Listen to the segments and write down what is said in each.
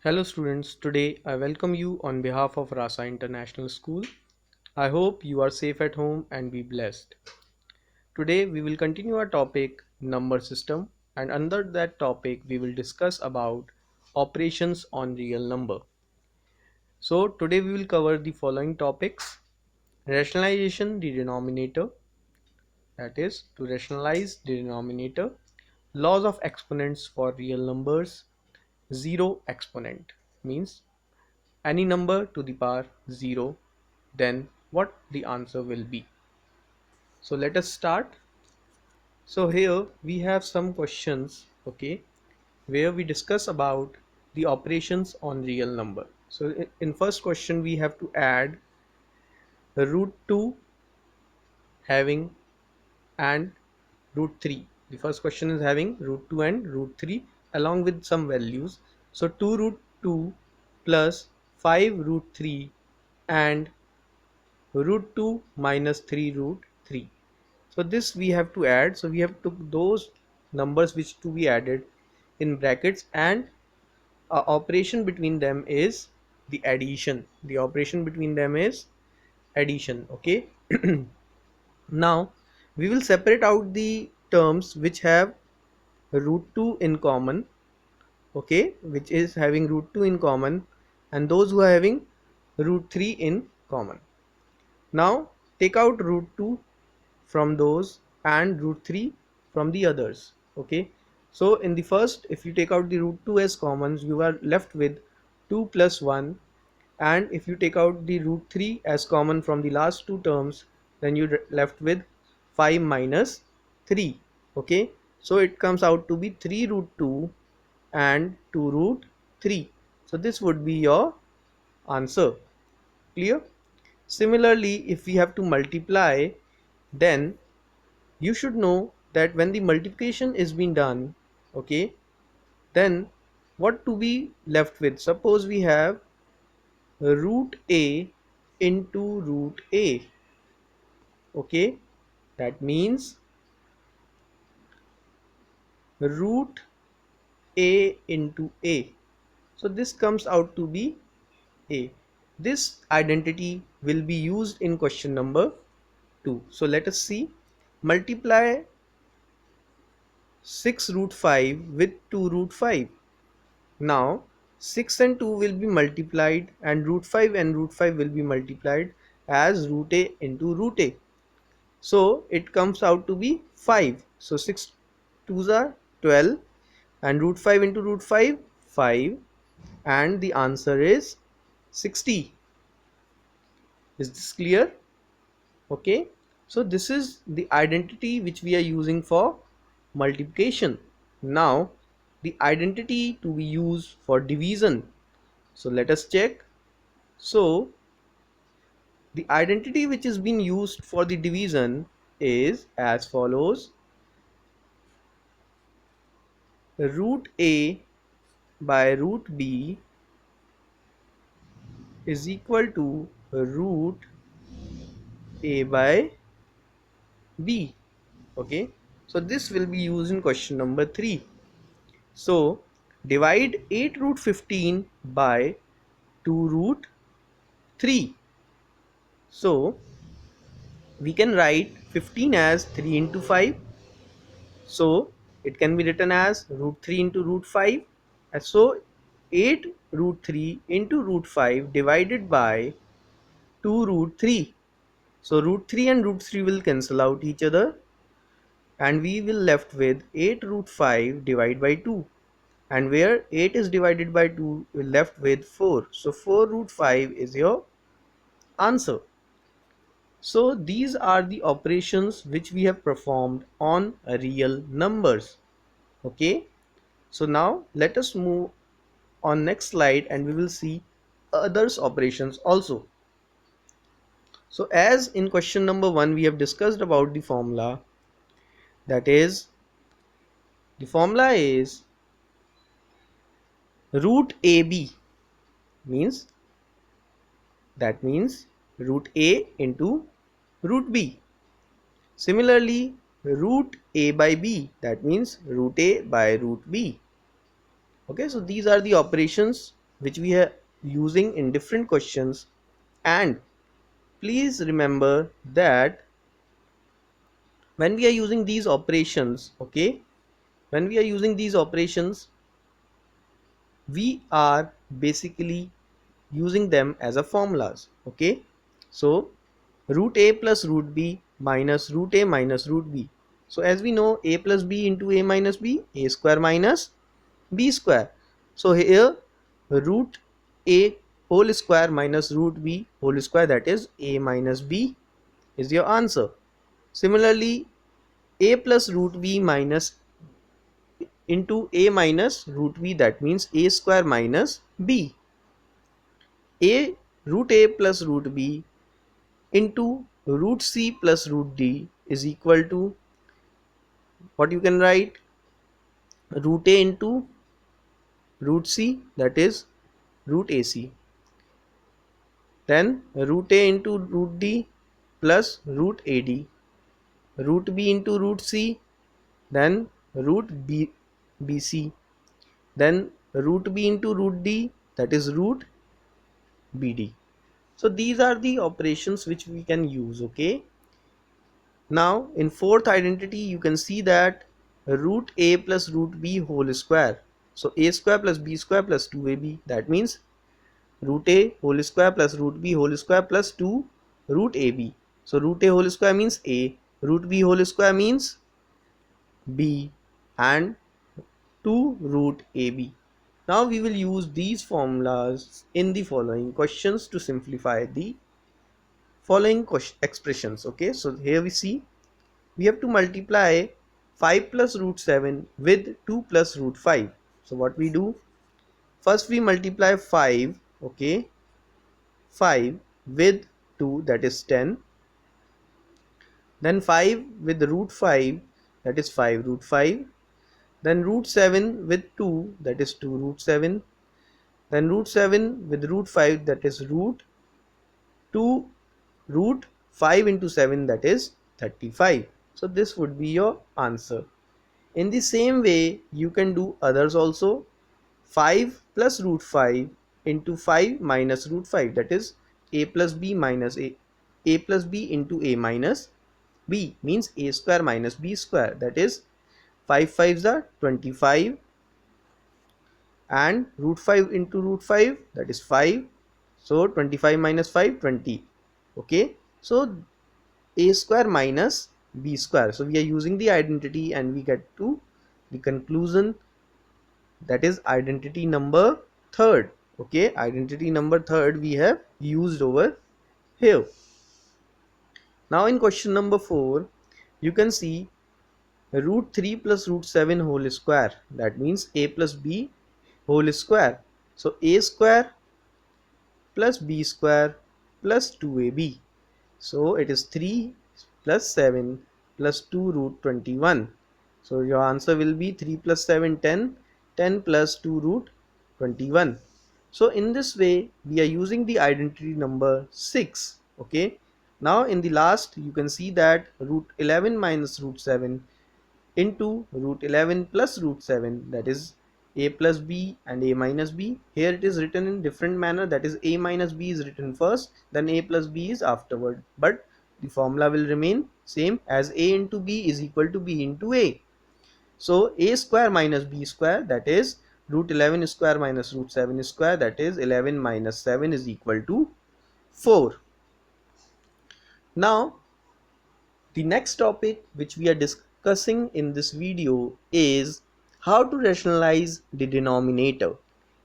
Hello students, today I welcome you on behalf of Rasa International School. I hope you are safe at home and be blessed. Today we will continue our topic number system, and under that topic we will discuss about operations on real number. So today we will cover the following topics: rationalization the denominator, that is to rationalize the denominator, laws of exponents for real numbers, zero exponent means any number to the power 0, then what the answer will be. So let us start. So here we have some questions, okay, where we discuss about the operations on real number. So in first question we have to add root 2 having and root 3. The first question is having root 2 and root 3 along with some values. So 2 root 2 plus 5 root 3 and root 2 minus 3 root 3. So this we have to add. So we have to those numbers which to be added in brackets, and operation between them is the addition. The operation between them is addition. Okay. Now we will separate out the terms which have root 2 in common, okay, which is having root 2 in common, and those who are having root 3 in common. Now take out root 2 from those and root 3 from the others, okay. So in the first, if you take out the root 2 as commons, you are left with 2 plus 1, and if you take out the root 3 as common from the last two terms, then you're left with 5 minus 3, okay. So it comes out to be 3 root 2 and 2 root 3. So this would be your answer. Clear? Similarly, if we have to multiply, then you should know that when the multiplication is being done, okay, then what to be left with? Suppose we have root a into root a, okay, that means root a into a. So this comes out to be a. This identity will be used in question number 2. So let us see. Multiply 6 root 5 with 2 root 5. Now 6 and 2 will be multiplied, and root 5 and root 5 will be multiplied as root a into root a. So it comes out to be 5. So 6 2s are 12, and root 5 into root 5 5, and the answer is 60. Is this clear? Okay. So this is the identity which we are using for multiplication. Now the identity to be used for division. So let us check. So the identity which is being used for the division is as follows: root a by root b is equal to root a by b. Okay, so this will be used in question number 3. So divide 8 root 15 by 2 root 3. So we can write 15 as 3 into 5. So it can be written as root 3 into root 5. And so 8 root 3 into root 5 divided by 2 root 3. So root 3 and root 3 will cancel out each other, and we will left with 8 root 5 divided by 2. And where 8 is divided by 2, we left with 4. So 4 root 5 is your answer. So these are the operations which we have performed on real numbers. Okay. So now let us move on next slide, and we will see others operations also. So as in question number 1 we have discussed about the formula, that is the formula is root AB, means that means root A into root B. Similarly, root A by B, that means root A by root B. Okay, so these are the operations which we are using in different questions. And please remember that when we are using these operations, okay, when we are using these operations, we are basically using them as a formulas. Okay, so root a plus root b minus root a minus root b. So as we know, a plus b into a minus b, a square minus b square. So here root a whole square minus root b whole square, that is a minus b, is your answer. Similarly, a plus root b minus into a minus root b, that means a square minus b. A root a plus root b into root c plus root d is equal to what you can write, root a into root c, that is root ac. Then root a into root d plus root ad, root b into root c, then root b bc, then root b into root d, that is root bd. So these are the operations which we can use. Okay, now in fourth identity you can see that root a plus root b whole square. So a square plus b square plus 2ab, that means root a whole square plus root b whole square plus 2 root ab. So root a whole square means a, root b whole square means b, and 2 root ab. Now we will use these formulas in the following questions to simplify the following expressions. Okay, so here we see we have to multiply 5 plus root 7 with 2 plus root 5. So what we do, first we multiply 5, okay, 5 with 2, that is 10, then 5 with root 5, that is 5 root 5, then root 7 with 2, that is 2 root 7, then root 7 with root 5, that is root 2 root 5 into 7, that is 35. So this would be your answer. In the same way you can do others also. 5 plus root 5 into 5 minus root 5, that is a plus b minus a plus b into a minus b, means a square minus b square, that is 5 5s are 25, and root 5 into root 5, that is 5. So 25 minus 5, 20. Okay, so a square minus b square. So we are using the identity and we get to the conclusion, that is identity number third. Okay, identity number third we have used over here. Now in question number 4 you can see root 3 plus root 7 whole square, that means a plus b whole square. So a square plus b square plus 2ab. So it is 3 plus 7 plus 2 root 21. So your answer will be 3 plus 7 10, 10 plus 2 root 21. So in this way we are using the identity number 6. Okay, now in the last you can see that root 11 minus root 7 into root 11 plus root 7, that is a plus b and a minus b. Here it is written in different manner, that is a minus b is written first, then a plus b is afterward, but the formula will remain same as a into b is equal to b into a. So a square minus b square, that is root 11 square minus root 7 square, that is 11 minus 7 is equal to 4. Now the next topic which we are discussing in this video is how to rationalize the denominator.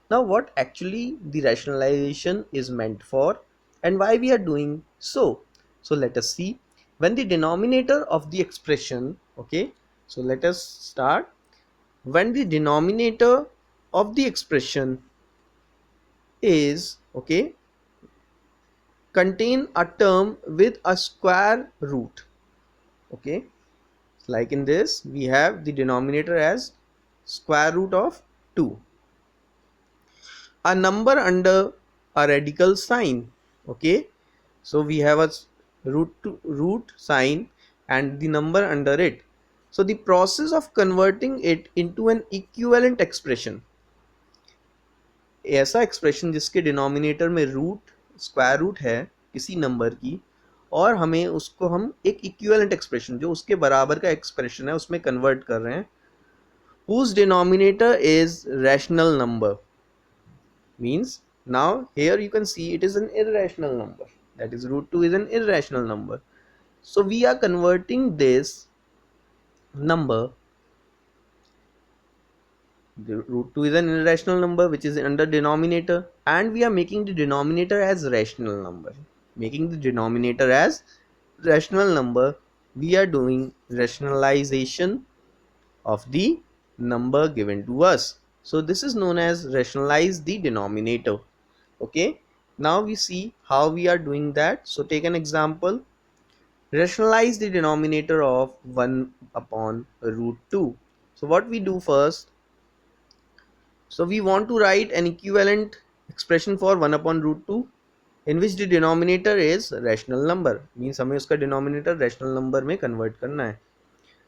Now what actually the rationalization is meant for and why we are doing so. So let us see. When the denominator of the expression, okay, so let us start. When the denominator of the expression is, okay, contain a term with a square root, okay, like in this we have the denominator as square root of 2, a number under a radical sign. Okay, so we have a root sign and the number under it. So the process of converting it into an equivalent expression, ऐसा expression जिसके denominator में root square root है किसी number की, और हमें उसको हम एक इक्विवेलेंट एक्सप्रेशन जो उसके बराबर का एक्सप्रेशन है उसमें कन्वर्ट कर रहे हैं, whose denominator is rational number. Means now here you can see it is an irrational number, that is root 2 is an irrational number. So we are converting this number, the root 2 is an irrational number which is under denominator, and we are making the denominator as rational number. Making the denominator as rational number, we are doing rationalization of the number given to us. So this is known as rationalize the denominator. Okay, now we see how we are doing that. So take an example. Rationalize the denominator of 1 upon root 2. So what we do first, so we want to write an equivalent expression for 1 upon root 2 in which the denominator is rational number. Means हमें उसका denominator rational number में convert करना है.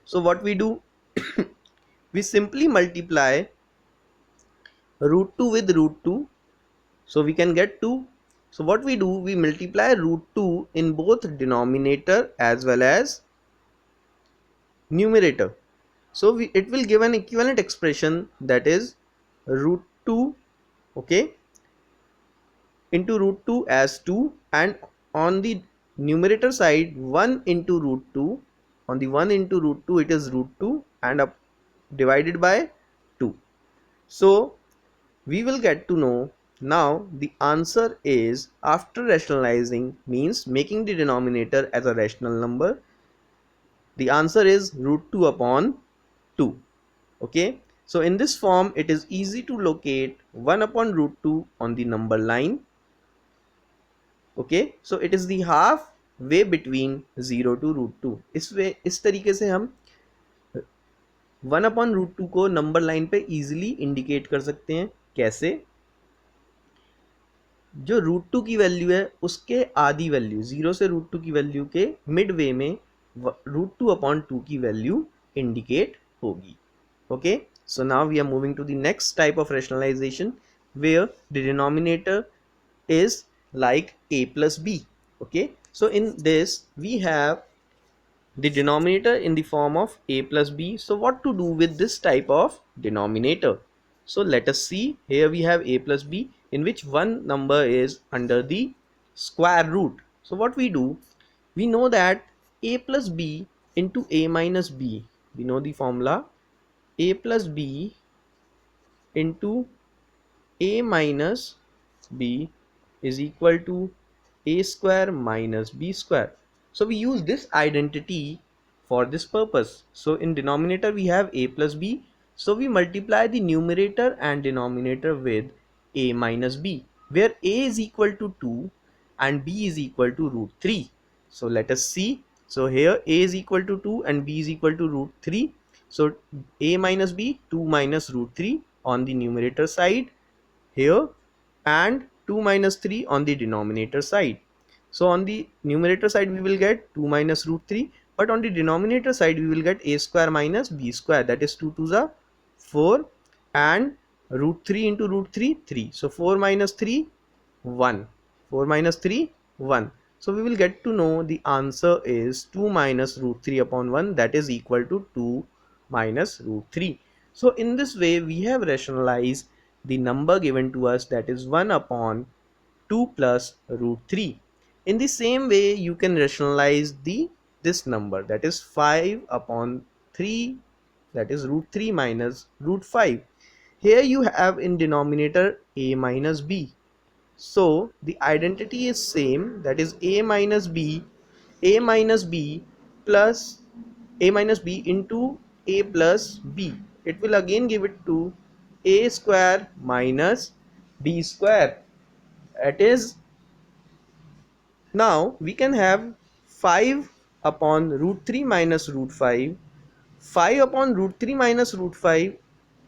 So what we do, we simply multiply root 2 with root 2, so we can get 2. So what we do, we multiply root 2 in both denominator as well as numerator. So it will give an equivalent expression, that is root 2, okay, into root 2 as 2, and on the numerator side 1 into root 2, on the 1 into root 2 it is root 2 and up divided by 2. So we will get to know now the answer is, after rationalizing, means making the denominator as a rational number, the answer is root 2 upon 2. Okay, so in this form it is easy to locate 1 upon root 2 on the number line. Okay, so it is the half way between 0 to root 2. इस तरीके से हम 1 upon root 2 को number line पे easily indicate कर सकते हैं. कैसे? जो रूट 2 की वैल्यू है उसके आधी वैल्यू, 0 से रूट 2 की वैल्यू के मिड वे में रूट 2 अपॉन 2 की वैल्यू इंडिकेट होगी. Okay, so now we are moving to the next type of rationalization where the denominator is like a plus b. Okay, so in this we have the denominator in the form of a plus b. So what to do with this type of denominator? So let us see. Here we have a plus b in which one number is under the square root. So what we do, we know that a plus b into a minus b, we know the formula, a plus b into a minus b is equal to a square minus b square. So we use this identity for this purpose. So in denominator we have a plus b, so we multiply the numerator and denominator with a minus b, where a is equal to 2 and b is equal to root 3. So let us see. So here a is equal to 2 and b is equal to root 3. So a minus b, 2 minus root 3 on the numerator side here, and 2 minus 3 on the denominator side. So on the numerator side we will get 2 minus root 3, but on the denominator side we will get a square minus b square, that is 2 to the 4, and root 3 into root 3, 3. So 4 minus 3, 1. 4 minus 3, 1. So we will get to know the answer is 2 minus root 3 upon 1, that is equal to 2 minus root 3. So in this way we have rationalized the number given to us, that is 1 upon 2 plus root 3. In the same way you can rationalize this number, that is 5 upon 3, that is root 3 minus root 5. Here you have in denominator a minus b. So the identity is same, that is a minus b plus a minus b into a plus b. It will again give it to a square minus b square. It is, now we can have 5 upon root 3 minus root 5, 5 upon root 3 minus root 5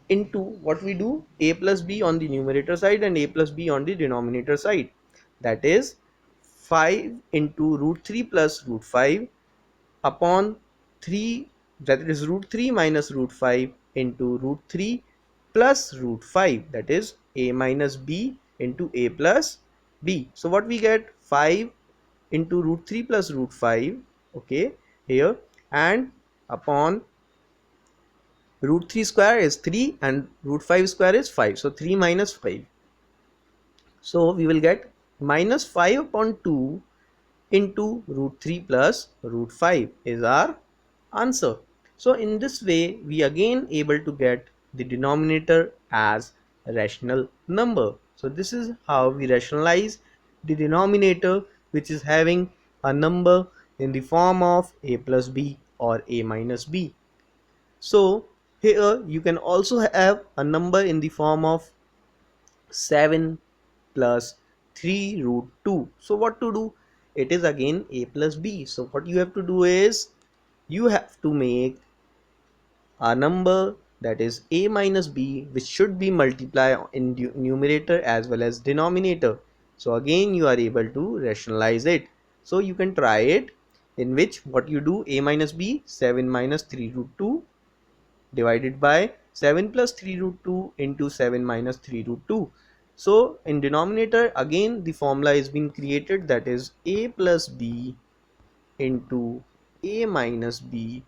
into what we do, a plus b on the numerator side and a plus b on the denominator side, that is 5 into root 3 plus root 5 upon 3, that is root 3 minus root 5 into root 3 plus root 5, that is a minus b into a plus b. So what we get, 5 into root 3 plus root 5, okay, here, and upon root 3 square is 3 and root 5 square is 5, so 3 minus 5. So we will get minus 5 upon 2 into root 3 plus root 5 is our answer. So in this way we again able to get the denominator as a rational number. So this is how we rationalize the denominator, which is having a number in the form of a plus b or a minus b. So here you can also have a number in the form of 7 plus 3 root 2. So what to do? It is again a plus b. So what you have to do is you have to make a number that is a minus b, which should be multiplied in numerator as well as denominator. So again you are able to rationalize it. So you can try it, in which what you do, a minus b, 7 minus 3 root 2 divided by 7 plus 3 root 2 into 7 minus 3 root 2. So in denominator again the formula is being created, that is a plus b into a minus b.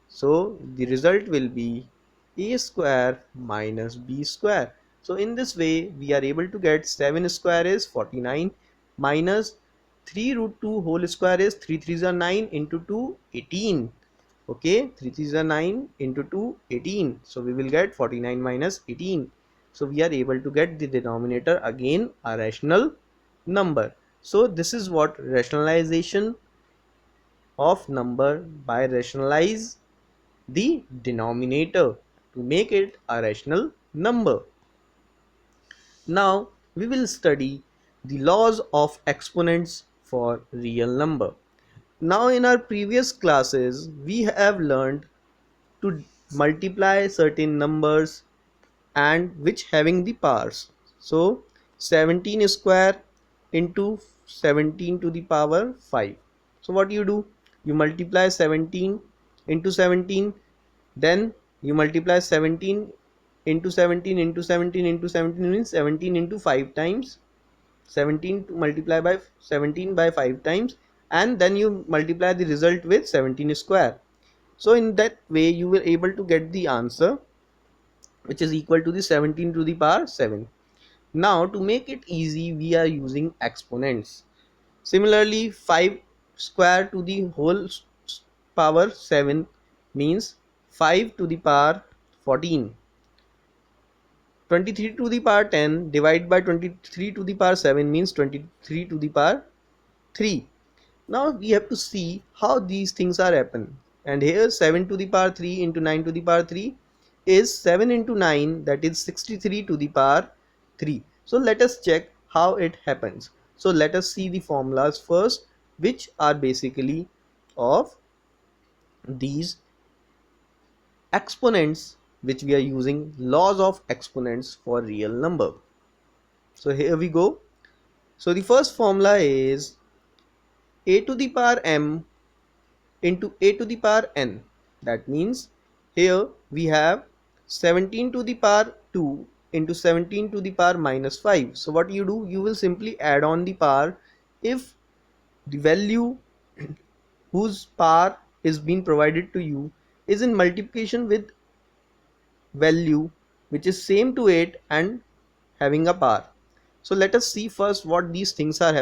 So the result will be a square minus b square. So in this way we are able to get 7 square is 49 minus 3 root 2 whole square is 3 3s are 9 into 2 18. Okay, 3 3s are 9 into 2 18. So we will get 49 minus 18. So we are able to get the denominator again a rational number. So this is what rationalization of number by rationalize the denominator to make it a rational number. Now we will study the laws of exponents for real number. Now in our previous classes we have learned to multiply certain numbers and which having the powers. So 17 square into 17 to the power 5. So what you do? You multiply 17 into 17, then you multiply 17 into 17 into 17 into 17 means 17 into 5 times, 17 to multiply by 17 by 5 times, and then you multiply the result with 17 square. So in that way you will able to get the answer, which is equal to the 17 to the power 7. Now to make it easy we are using exponents. Similarly 5 square to the whole power 7 means 5 to the power 14. 23 to the power 10 divided by 23 to the power 7 means 23 to the power 3. Now we have to see how these things are happen. And here 7 to the power 3 into 9 to the power 3 is 7 into 9, that is 63 to the power 3. So let us check how it happens. So let us see the formulas first, which are basically of these exponents, which we are using laws of exponents for real number. So here we go. So the first formula is a to the power m into a to the power n. That means here we have 17 to the power 2 into 17 to the power minus 5. So what you do, you will simply add on the power if the value whose power is being provided to you is in multiplication with value which is same to it and having a power. So let us see first what these things are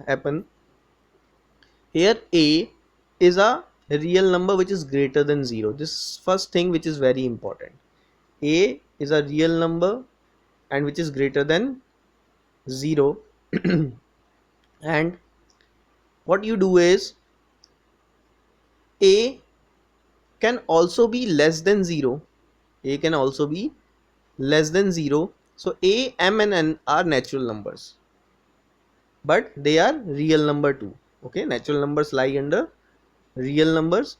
happen. Here a is a real number which is greater than 0. This first thing which is very important. A is a real number and which is greater than 0. And what you do is a can also be less than 0. A can also be less than 0. So a, m and n are natural numbers, but they are real number too. Okay, natural numbers lie under real numbers,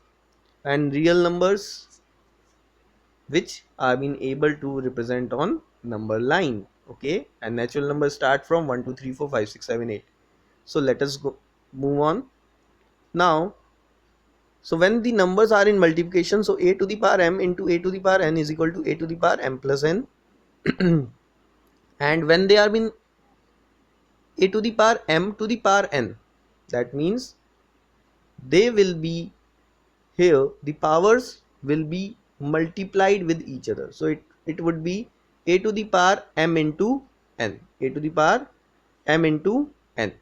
and real numbers which are being able to represent on number line. Okay, and natural numbers start from 1 2 3 4 5 6 7 8. So let us go move on. Now So when the numbers are in multiplication, so a to the power m into a to the power n is equal to a to the power m plus n. And when they are in a to the power m to the power n, that means they will be here, the powers will be multiplied with each other. So it would be a to the power m into n, a to the power m into n.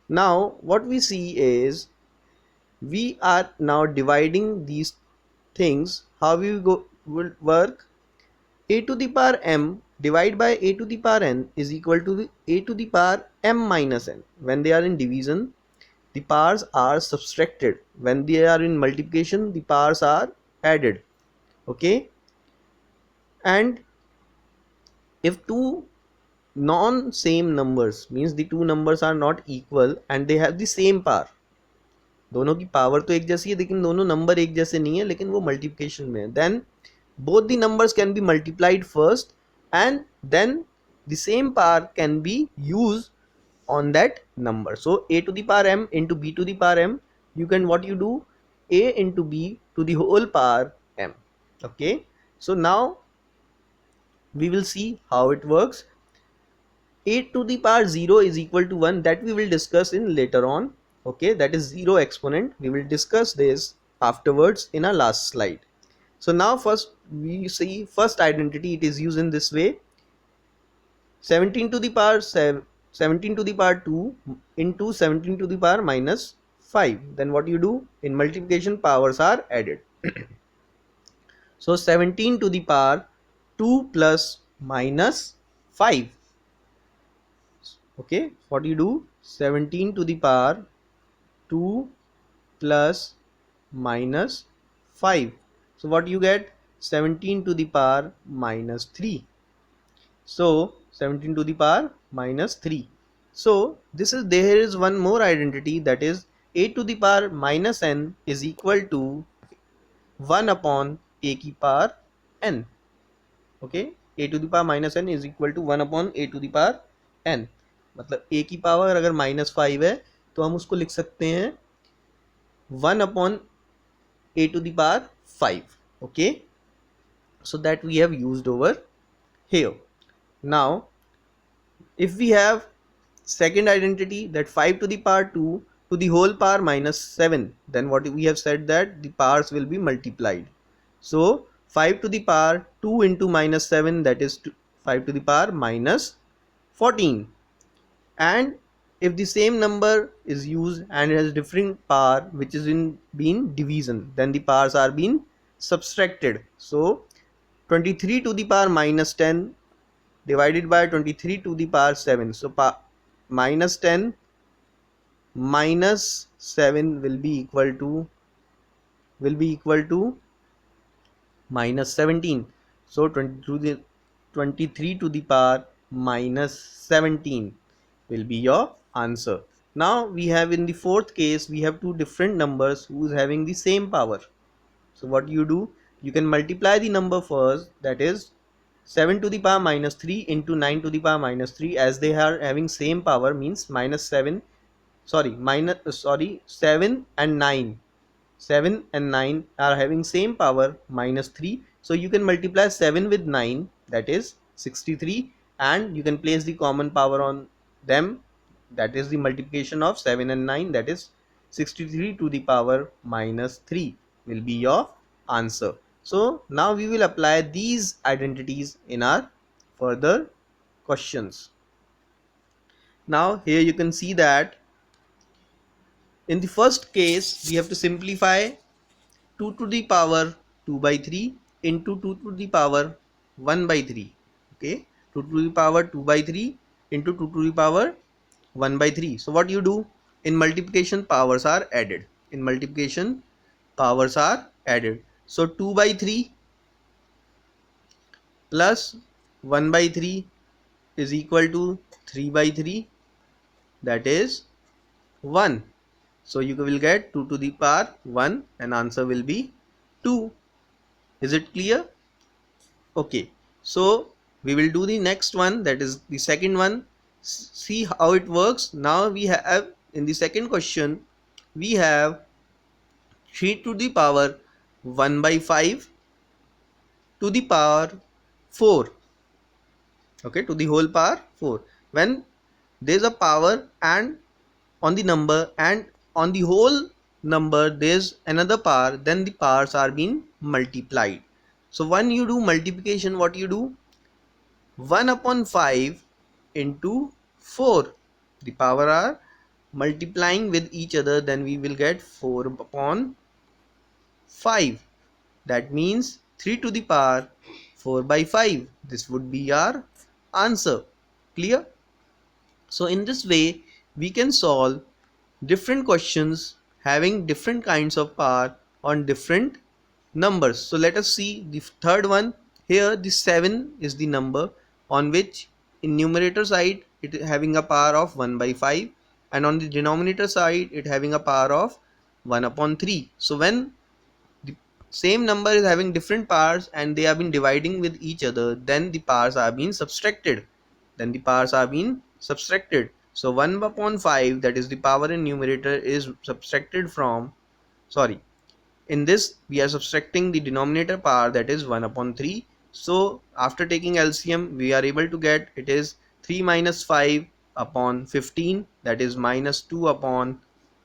Now what we see is we are now dividing these things. How we will work? A to the power m divided by a to the power n is equal to the a to the power m minus n. When they are in division, the powers are subtracted. When they are in multiplication, the powers are added. Okay, and if two non same numbers, means the two numbers are not equal and they have the same power, दोनों की power तो एक जैसी है लेकिन दोनों number एक जैसे नहीं है, लेकिन वो मल्टीप्लिकेशन में है, then both the numbers can be multiplied first and then the same power can be used on that number. So a to the power m into b to the power m, you can, what you do, a into b to the whole power m. Okay, so now we will see how it works. A to the power 0 is equal to 1, that we will discuss in later on. Okay, that is 0 exponent. We will discuss this afterwards in our last slide. So now first we see first identity, it is used in this way. 17 to the power 17 to the power 2 into 17 to the power minus 5. Then what you do? In multiplication, powers are added. So 17 to the power 2 plus minus 5. Okay, what you do? 17 to the power 2 plus minus 5. So what you get? 17 to the power minus 3. So 17 to the power minus 3. So this is, there is one more identity, that is a to the power minus n is equal to 1 upon a की power n. Okay, a to the power minus n is equal to 1 upon a to the power n. मतलब a की power अगर -5 है तो हम उसको लिख सकते हैं 1 upon a to the power 5. Okay, so that we have used over here. Now if we have second identity, that 5 to the power 2 to the whole power minus 7, then what we have said, that the powers will be multiplied. So 5 to the power 2 into minus 7, that is 5 to the power minus 14. And if the same number is used and it has different power which is in being division, then the powers are being subtracted. So 23 to the power minus 10 divided by 23 to the power 7. So minus 10 minus 7 will be equal to minus 17. So 23 to the power minus 17 will be your answer. Now we have, in the fourth case, we have two different numbers who is having the same power. So what you do, you can multiply the number first, that is 7 to the power minus 3 into 9 to the power minus 3, as they are having same power, means 7 and 9. 7 and 9 are having same power, minus 3. So you can multiply 7 with 9, that is 63, and you can place the common power on them, that is the multiplication of 7 and 9, that is 63 to the power minus 3 will be your answer. So now we will apply these identities in our further questions. Now here you can see that in the first case we have to simplify 2 to the power 2 by 3 into 2 to the power 1 by 3. Okay, 2 to the power 2 by 3 into 2 to the power 1 by 3. So what you do? In multiplication, powers are added. In multiplication, powers are added. So 2 by 3 plus 1 by 3 is equal to 3 by 3, that is 1. So you will get 2 to the power 1 and answer will be 2. Is it clear? Okay, so we will do the next one, that is the second one. See how it works. Now we have, in the second question, we have 3 to the power 1 by 5 to the power 4. Okay, to the whole power 4. When there is a power and on the number and on the whole number there is another power, then the powers are being multiplied. So when you do multiplication, what you do? 1 upon 5 into 4. The power are multiplying with each other, then we will get 4 upon 5. That means 3 to the power 4 by 5. This would be our answer. Clear? So in this way we can solve different questions having different kinds of power on different numbers. So let us see the third one. Here the 7 is the number on which in numerator side it is having a power of 1 by 5, and on the denominator side it having a power of 1 upon 3. So when the same number is having different powers and they have been dividing with each other, then the powers are being subtracted. So 1 upon 5, that is the power in numerator, is subtracted from, sorry, in this we are subtracting the denominator power, that is 1 upon 3. So after taking LCM we are able to get it is 3 minus 5 upon 15, that is minus 2 upon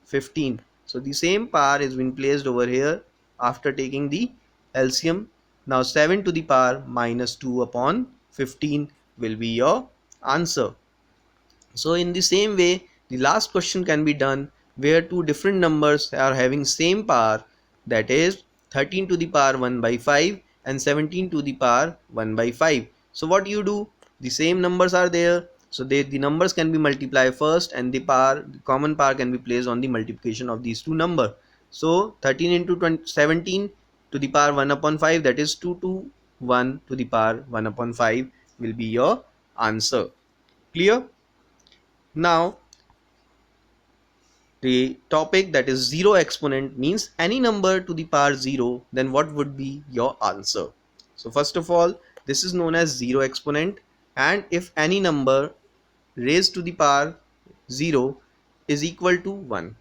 15. So the same power is been placed over here after taking the LCM. Now 7 to the power minus 2 upon 15 will be your answer. So in the same way the last question can be done where two different numbers are having same power, that is 13 to the power 1 by 5 and 17 to the power 1 by 5. So what you do, the same numbers are there, so the numbers can be multiplied first and the common power can be placed on the multiplication of these two numbers. So 13 into 17 to the power 1 upon 5, that is 2 to 1 to the power 1 upon 5 will be your answer. Clear? Now the topic, that is zero exponent, means any number to the power 0, then what would be your answer? So first of all, this is known as zero exponent, and if any number raised to the power 0 is equal to 1.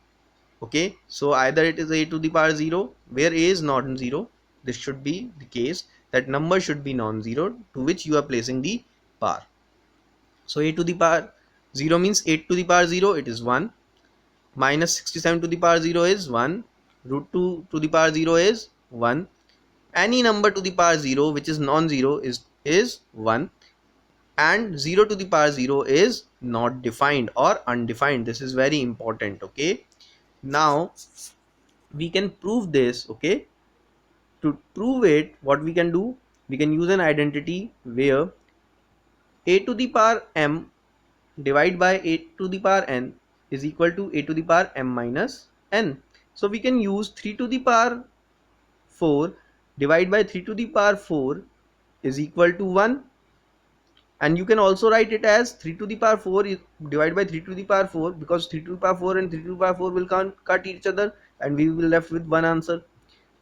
Okay, so either it is a to the power 0 where a is not 0. This should be the case, that number should be non-zero to which you are placing the power. So a to the power 0 means 8 to the power 0, it is 1. Minus 67 to the power 0 is 1. Root 2 to the power 0 is 1. Any number to the power 0 which is non-zero is 1. And 0 to the power 0 is not defined or undefined. This is very important. Okay, now we can prove this. Okay, to prove it, what we can do, we can use an identity where a to the power m divided by a to the power n is equal to a to the power m minus n. So we can use 3 to the power 4 divided by 3 to the power 4 is equal to 1, and you can also write it as 3 to the power 4 is divided by 3 to the power 4, because 3 to the power 4 and 3 to the power 4 will cut each other and we will left with one answer.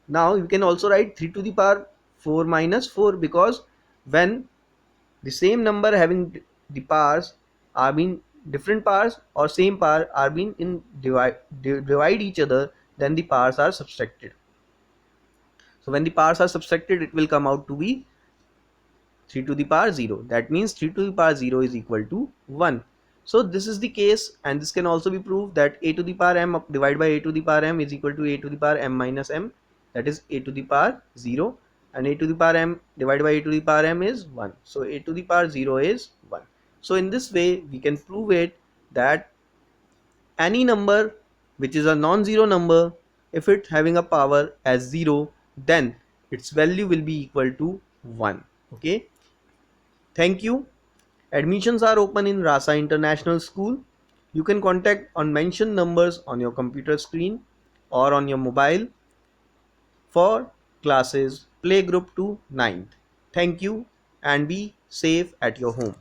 Now you can also write 3 to the power 4 minus 4, because when the same number having the powers are being different powers or same power are being in divide each other, then the powers are subtracted. So when the powers are subtracted, it will come out to be 3 to the power 0. That means 3 to the power 0 is equal to 1. So this is the case, and this can also be proved that a to the power m divided by a to the power m is equal to a to the power m minus m, that is a to the power 0, and a to the power m divided by a to the power m is 1. So a to the power 0 is 1. So in this way we can prove it that any number which is a non-zero number, if it having a power as 0, then its value will be equal to 1. Okay, thank you. Admissions are open in Rasa International School. You can contact on mentioned numbers on your computer screen or on your mobile for classes playgroup to 9th. Thank you and be safe at your home.